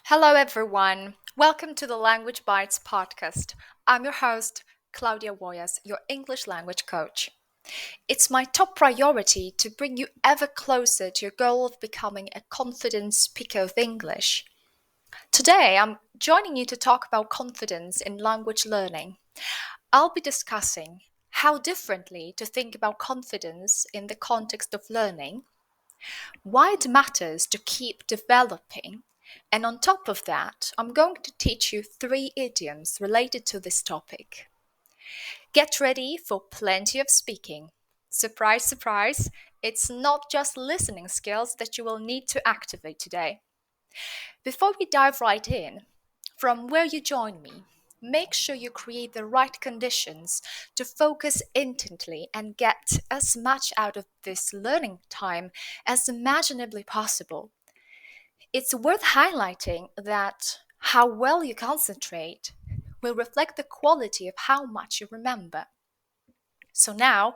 Hello, everyone. Welcome to the Language Bites podcast. I'm your host, Klaudia, your English language coach. It's my top priority to bring you ever closer to your goal of becoming a confident speaker of English. Today, I'm joining you to talk about confidence in language learning. I'll be discussing how differently to think about confidence in the context of learning, why it matters to keep developing. And on top of that, I'm going to teach you 3 idioms related to this topic. Get ready for plenty of speaking. Surprise, surprise, it's not just listening skills that you will need to activate today. Before we dive right in, from where you join me, make sure you create the right conditions to focus intently and get as much out of this learning time as imaginably possible. It's worth highlighting that how well you concentrate will reflect the quality of how much you remember. So now,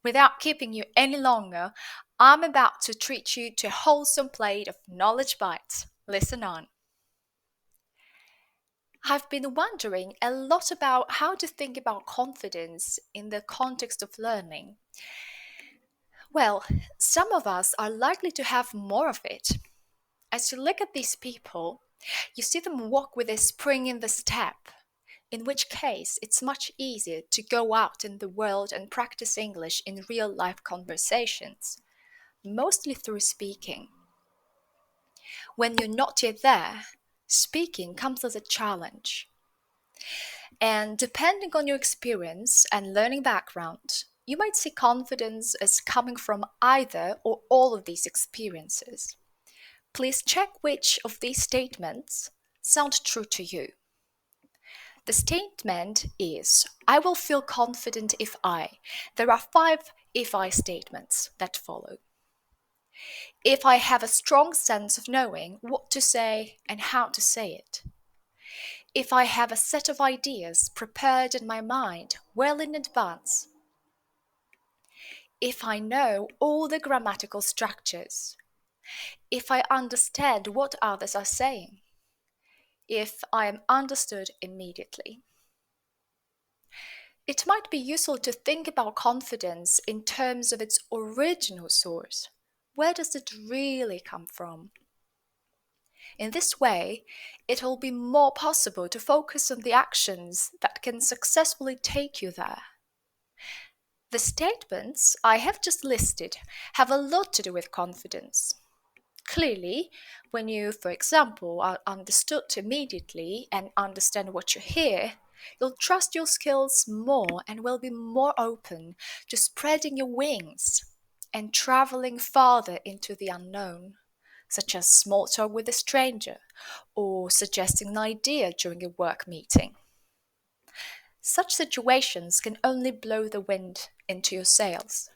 without keeping you any longer, I'm about to treat you to a wholesome plate of knowledge bites. Listen on. I've been wondering a lot about how to think about confidence in the context of learning. Well, some of us are likely to have more of it. As you look at these people, you see them walk with a spring in the step, in which case it's much easier to go out in the world and practice English in real life conversations, mostly through speaking. When you're not yet there, speaking comes as a challenge. And depending on your experience and learning background, you might see confidence as coming from either or all of these experiences. Please check which of these statements sound true to you. The statement is, I will feel confident if I. There are 5 if I statements that follow. If I have a strong sense of knowing what to say and how to say it. If I have a set of ideas prepared in my mind well in advance. If I know all the grammatical structures. If I understand what others are saying. If I am understood immediately. It might be useful to think about confidence in terms of its original source. Where does it really come from? In this way, it will be more possible to focus on the actions that can successfully take you there. The statements I have just listed have a lot to do with confidence. Clearly, when you, for example, are understood immediately and understand what you hear, you'll trust your skills more and will be more open to spreading your wings and traveling farther into the unknown, such as small talk with a stranger or suggesting an idea during a work meeting. Such situations can only blow the wind into your sails.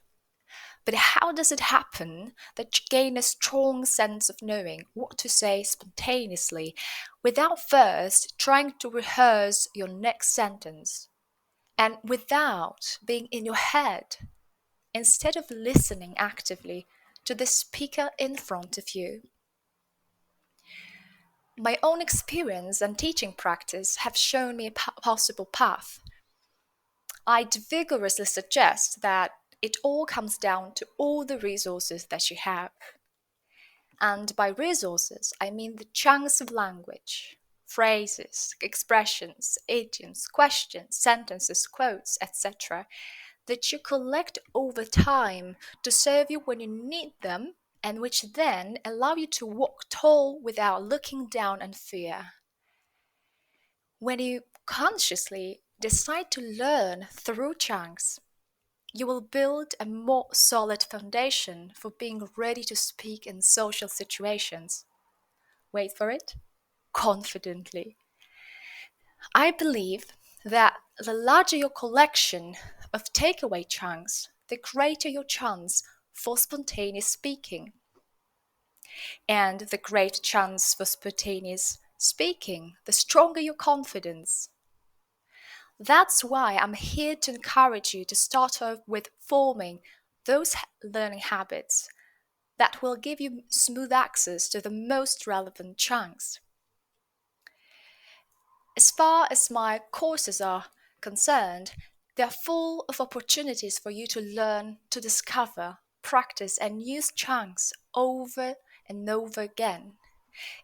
But how does it happen that you gain a strong sense of knowing what to say spontaneously without first trying to rehearse your next sentence and without being in your head instead of listening actively to the speaker in front of you? My own experience and teaching practice have shown me a possible path. I'd vigorously suggest that it all comes down to all the resources that you have. And by resources, I mean the chunks of language, phrases, expressions, idioms, questions, sentences, quotes, etc., that you collect over time to serve you when you need them and which then allow you to walk tall without looking down in fear. When you consciously decide to learn through chunks, you will build a more solid foundation for being ready to speak in social situations. Wait for it, confidently. I believe that the larger your collection of takeaway chunks, the greater your chance for spontaneous speaking. And the greater chance for spontaneous speaking, the stronger your confidence. That's why I'm here to encourage you to start off with forming those learning habits that will give you smooth access to the most relevant chunks. As far as my courses are concerned, they're full of opportunities for you to learn, to discover, practice, and use chunks over and over again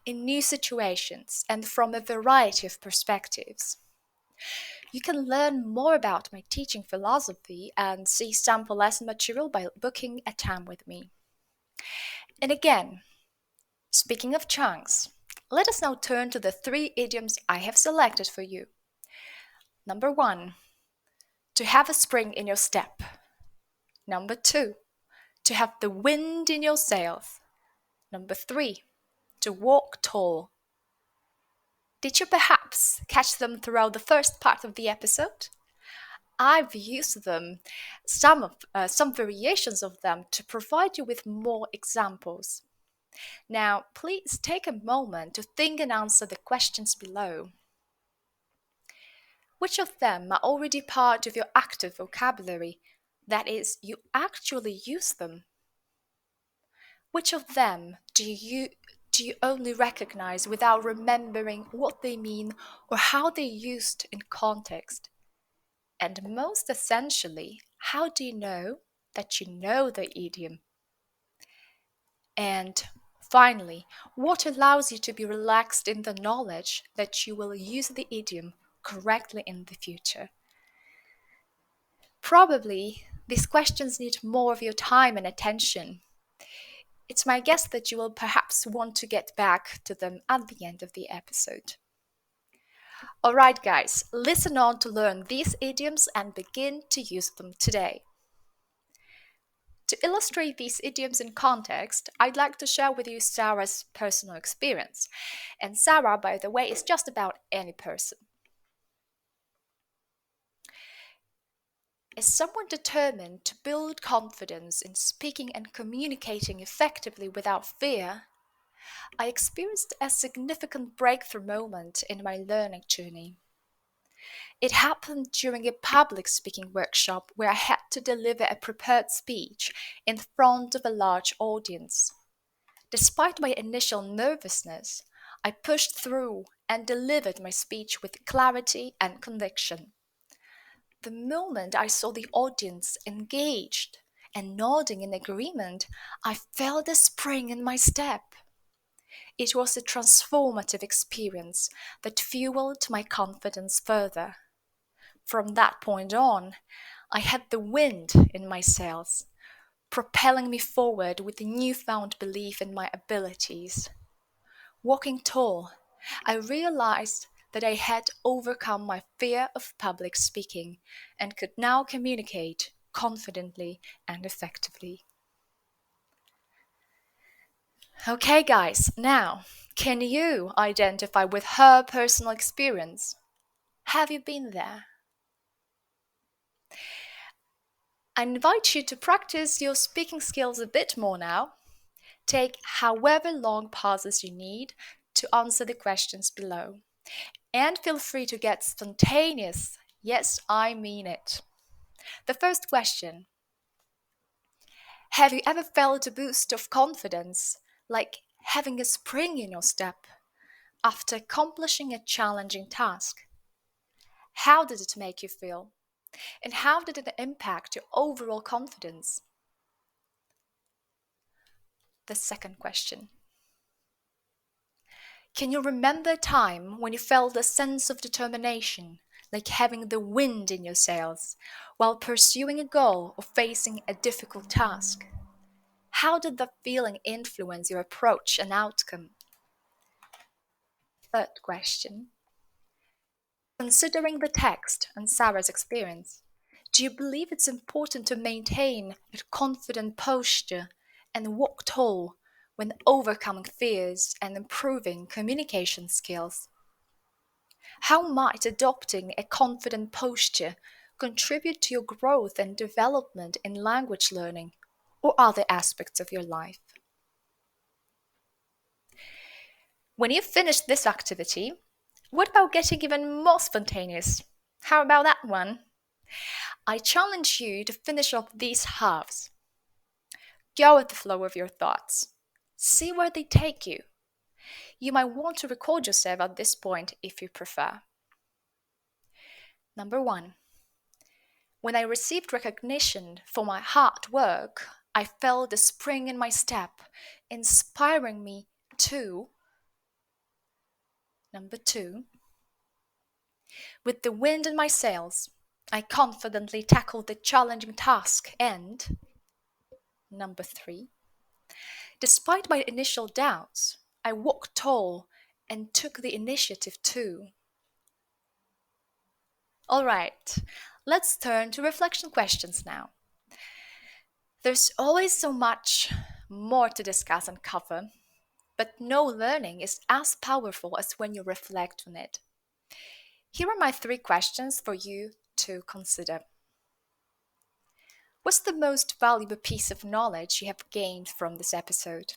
in new situations and from a variety of perspectives. You can learn more about my teaching philosophy and see sample lesson material by booking a time with me. And again, speaking of chunks, let us now turn to the 3 idioms I have selected for you. Number 1, to have a spring in your step. Number 2, to have the wind in your sails. Number 3, to walk tall. Did you perhaps catch them throughout the first part of the episode? I've used them, some variations of them, to provide you with more examples. Now, please take a moment to think and answer the questions below. Which of them are already part of your active vocabulary? That is, you actually use them. Which of them do you only recognize without remembering what they mean or how they're used in context? And most essentially, how do you know that you know the idiom? And finally, what allows you to be relaxed in the knowledge that you will use the idiom correctly in the future? Probably, these questions need more of your time and attention. It's my guess that you will perhaps want to get back to them at the end of the episode. Alright guys, listen on to learn these idioms and begin to use them today. To illustrate these idioms in context, I'd like to share with you Sarah's personal experience. And Sarah, by the way, is just about any person. As someone determined to build confidence in speaking and communicating effectively without fear, I experienced a significant breakthrough moment in my learning journey. It happened during a public speaking workshop where I had to deliver a prepared speech in front of a large audience. Despite my initial nervousness, I pushed through and delivered my speech with clarity and conviction. The moment I saw the audience engaged and nodding in agreement, I felt a spring in my step. It was a transformative experience that fueled my confidence further. From that point on, I had the wind in my sails, propelling me forward with a newfound belief in my abilities. Walking tall, I realized that I had overcome my fear of public speaking and could now communicate confidently and effectively. Okay, guys, now, can you identify with her personal experience? Have you been there? I invite you to practice your speaking skills a bit more now. Take however long pauses you need to answer the questions below. And feel free to get spontaneous. Yes, I mean it. The first question: have you ever felt a boost of confidence, like having a spring in your step, after accomplishing a challenging task? How did it make you feel? And how did it impact your overall confidence? The second question: can you remember a time when you felt a sense of determination, like having the wind in your sails, while pursuing a goal or facing a difficult task? How did that feeling influence your approach and outcome? Third question: considering the text and Sarah's experience, do you believe it's important to maintain a confident posture and walk tall when overcoming fears and improving communication skills? How might adopting a confident posture contribute to your growth and development in language learning or other aspects of your life? When you've finished this activity, what about getting even more spontaneous? How about that one? I challenge you to finish off these halves. Go with the flow of your thoughts. See where they take you. You might want to record yourself at this point if you prefer. Number one, when I received recognition for my hard work, I felt the spring in my step, inspiring me to. Number two, with the wind in my sails, I confidently tackled the challenging task. And number three, despite my initial doubts, I walked tall and took the initiative too. All right, let's turn to reflection questions now. There's always so much more to discuss and cover, but no learning is as powerful as when you reflect on it. Here are my three questions for you to consider. What's the most valuable piece of knowledge you have gained from this episode?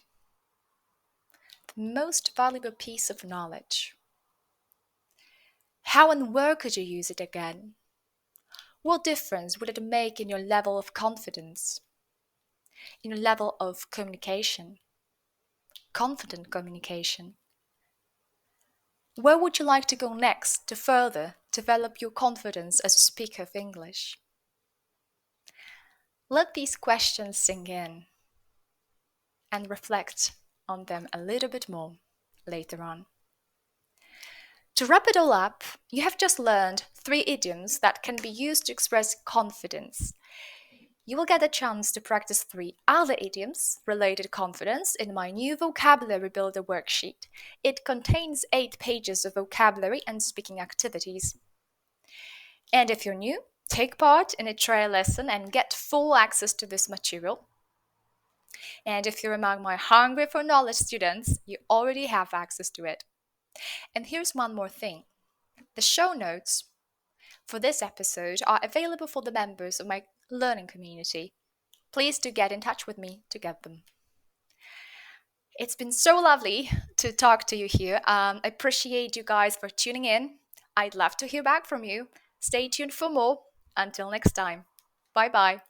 The most valuable piece of knowledge. How and where could you use it again? What difference would it make in your level of confidence? In your level of communication? Confident communication? Where would you like to go next to further develop your confidence as a speaker of English? Let these questions sink in and reflect on them a little bit more later on. To wrap it all up, you have just learned 3 idioms that can be used to express confidence. You will get a chance to practice 3 other idioms related to confidence in my new vocabulary builder worksheet. It contains 8 pages of vocabulary and speaking activities. And if you're new, take part in a trial lesson and get full access to this material. And if you're among my hungry for knowledge students, you already have access to it. And here's one more thing. The show notes for this episode are available for the members of my learning community. Please do get in touch with me to get them. It's been so lovely to talk to you here. I appreciate you guys for tuning in. I'd love to hear back from you. Stay tuned for more. Until next time. Bye-bye.